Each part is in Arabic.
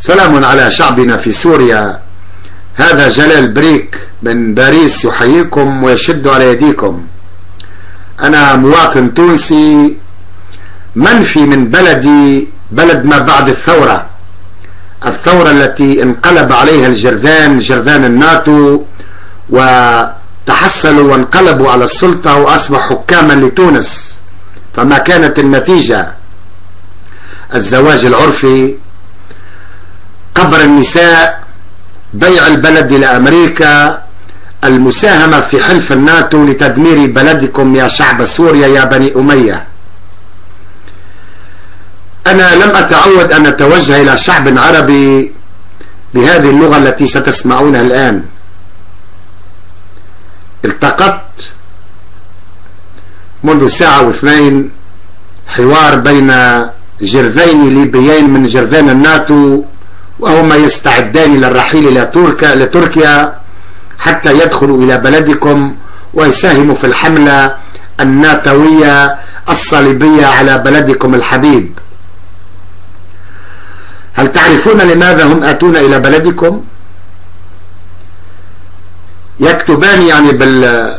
سلام على شعبنا في سوريا. هذا جلال بريك من باريس يحييكم ويشد على يديكم. أنا مواطن تونسي منفي من بلدي، بلد ما بعد الثورة التي انقلب عليها جرذان الناتو، وتحصلوا وانقلبوا على السلطة وأصبحوا حكاما لتونس. فما كانت النتيجة؟ الزواج العرفي، قبر النساء، بيع البلد إلى أمريكا، المساهمة في حلف الناتو لتدمير بلدكم يا شعب سوريا يا بني أمية. أنا لم أتعود أن أتوجه إلى شعب عربي بهذه اللغة التي ستسمعونها الآن. التقطت منذ ساعة واثنين حوار بين جرذين ليبيين من جرذان الناتو، وهما يستعدان للرحيل إلى تركيا حتى يدخلوا إلى بلدكم ويساهموا في الحملة الناتوية الصليبية على بلدكم الحبيب. هل تعرفون لماذا هم آتون إلى بلدكم؟ يكتبان يعني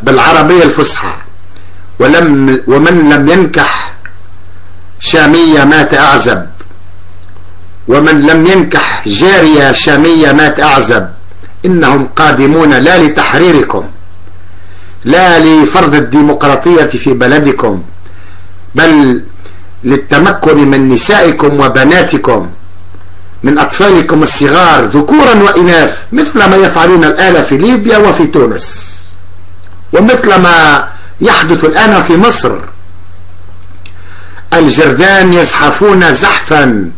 بالعربية الفصحى: ومن لم ينكح شامية مات أعزب، ومن لم ينكح جارية شامية مات أعزب. إنهم قادمون لا لتحريركم، لا لفرض الديمقراطية في بلدكم، بل للتمكن من نسائكم وبناتكم، من أطفالكم الصغار ذكورا وإناث، مثل ما يفعلون الآن في ليبيا وفي تونس، ومثل ما يحدث الآن في مصر. الجرذان يزحفون زحفا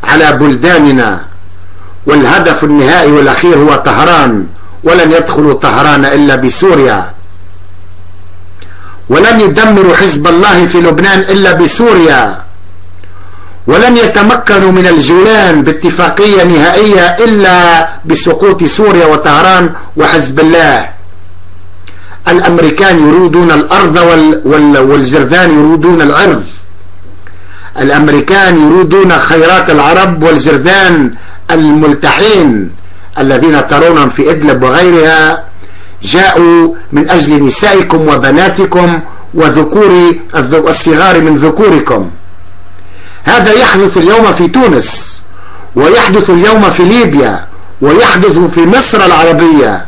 على بلداننا، والهدف النهائي والأخير هو طهران، ولن يدخلوا طهران إلا بسوريا، ولن يدمروا حزب الله في لبنان إلا بسوريا، ولن يتمكنوا من الجولان باتفاقية نهائية إلا بسقوط سوريا وطهران وحزب الله. الأمريكان يريدون الأرض والجرذان يريدون العرض. الأمريكان يريدون خيرات العرب والجرذان الملتحين الذين ترونهم في إدلب وغيرها جاءوا من أجل نسائكم وبناتكم وذكور الصغار من ذكوركم. هذا يحدث اليوم في تونس، ويحدث اليوم في ليبيا، ويحدث في مصر العربية.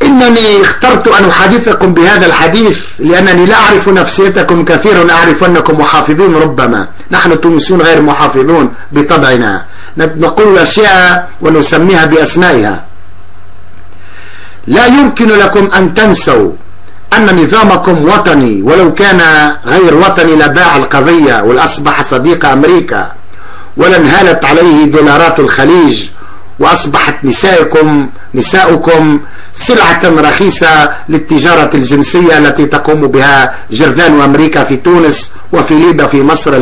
إنني اخترت أن أحادثكم بهذا الحديث لأنني لا أعرف نفسيتكم كثيرا، أعرف أنكم محافظون، ربما نحن تونسيون غير محافظون بطبعنا، نقول الأشياء ونسميها بأسمائها. لا يمكن لكم أن تنسوا أن نظامكم وطني، ولو كان غير وطني لباع القضية والأصبح صديق أمريكا، ولانهالت عليه دولارات الخليج، وأصبحت نساؤكم سلعة رخيصة للتجارة الجنسية التي تقوم بها جرذان وأمريكا في تونس وفي ليبيا في مصر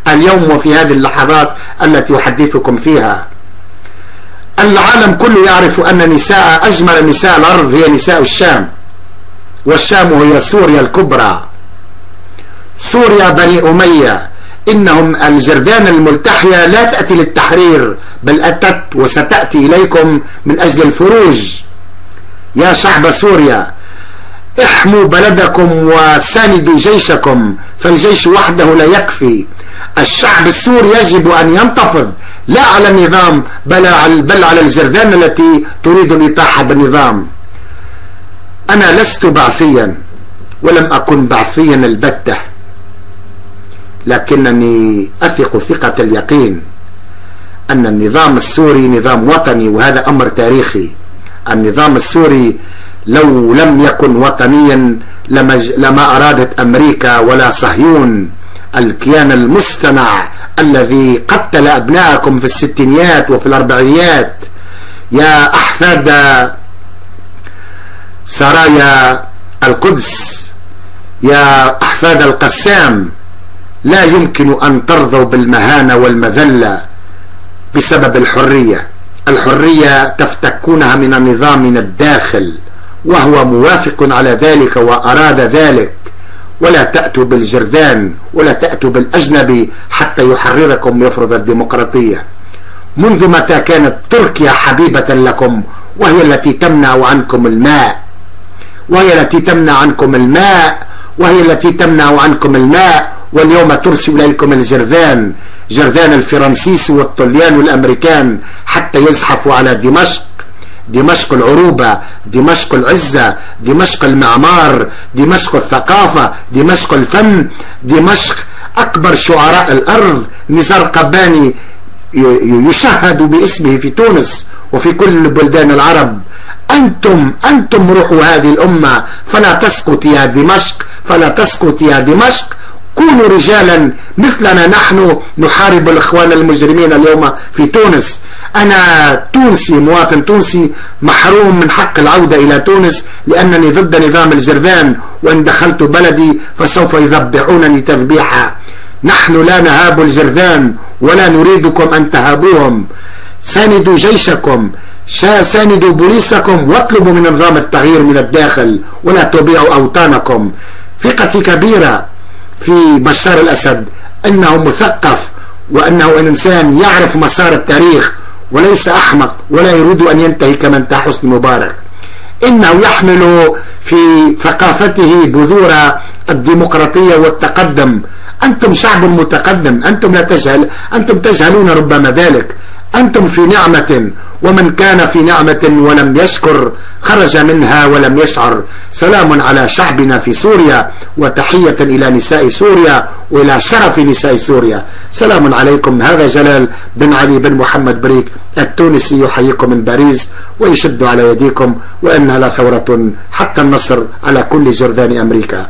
اليوم وفي هذه اللحظات التي أحدثكم فيها. العالم كله يعرف أن أجمل نساء الأرض هي نساء الشام، والشام هي سوريا الكبرى، سوريا بني أمية. إنهم الجرذان الملتحية لا تأتي للتحرير، بل أتت وستأتي إليكم من أجل الفروج. يا شعب سوريا، احموا بلدكم وساندوا جيشكم، فالجيش وحده لا يكفي. الشعب السوري يجب أن ينتفض، لا على النظام بل على الجرذان التي تريد الإطاحة بالنظام. أنا لست بعثيا ولم أكن بعثيا البتة، لكنني أثق ثقة اليقين أن النظام السوري نظام وطني، وهذا أمر تاريخي. النظام السوري لو لم يكن وطنيا لما أرادت أمريكا ولا صهيون الكيان المصطنع الذي قتل أبنائكم في الستينيات وفي الأربعينيات. يا أحفاد سرايا القدس، يا أحفاد القسام، لا يمكن أن ترضوا بالمهانة والمذلة بسبب الحرية. الحرية تفتكونها من النظام من الداخل، وهو موافق على ذلك وأراد ذلك، ولا تأتوا بالجرذان ولا تأتوا بالأجنبي حتى يحرركم ويفرض الديمقراطية. منذ متى كانت تركيا حبيبة لكم وهي التي تمنع عنكم الماء، وهي التي تمنع عنكم الماء، وهي التي تمنع عنكم الماء، واليوم ترسل إليكم الجرذان، جرذان الفرنسيس والطليان والأمريكان حتى يزحفوا على دمشق. دمشق العروبة، دمشق العزة، دمشق المعمار، دمشق الثقافة، دمشق الفن، دمشق أكبر شعراء الأرض. نزار قباني يشهد باسمه في تونس وفي كل بلدان العرب. أنتم روحوا هذه الأمة، فلا تسقط يا دمشق، فلا تسقط يا دمشق. كونوا رجالا مثلنا نحن نحارب الإخوان المجرمين اليوم في تونس. أنا تونسي، مواطن تونسي، محروم من حق العودة إلى تونس لأنني ضد نظام الجرذان، وإن دخلت بلدي فسوف يذبحونني تذبيحا. نحن لا نهاب الجرذان ولا نريدكم أن تهابوهم. ساندوا جيشكم، ساندوا بوليسكم، واطلبوا من نظام التغيير من الداخل، ولا تبيعوا أوطانكم. ثقتي كبيرة في بشار الأسد، أنه مثقف وأنه إنسان يعرف مسار التاريخ وليس أحمق ولا يريد أن ينتهي كما انتهى حسني مبارك. إنه يحمل في ثقافته بذور الديمقراطية والتقدم. أنتم شعب متقدم، أنتم تجهلون ربما ذلك. أنتم في نعمة، ومن كان في نعمة ولم يشكر خرج منها ولم يشعر. سلام على شعبنا في سوريا، وتحية إلى نساء سوريا وإلى شرف نساء سوريا. سلام عليكم. هذا جلال بن علي بن محمد بريك التونسي يحييكم من باريس ويشد على يديكم، وإنها لثورة حتى النصر على كل جرذان أمريكا.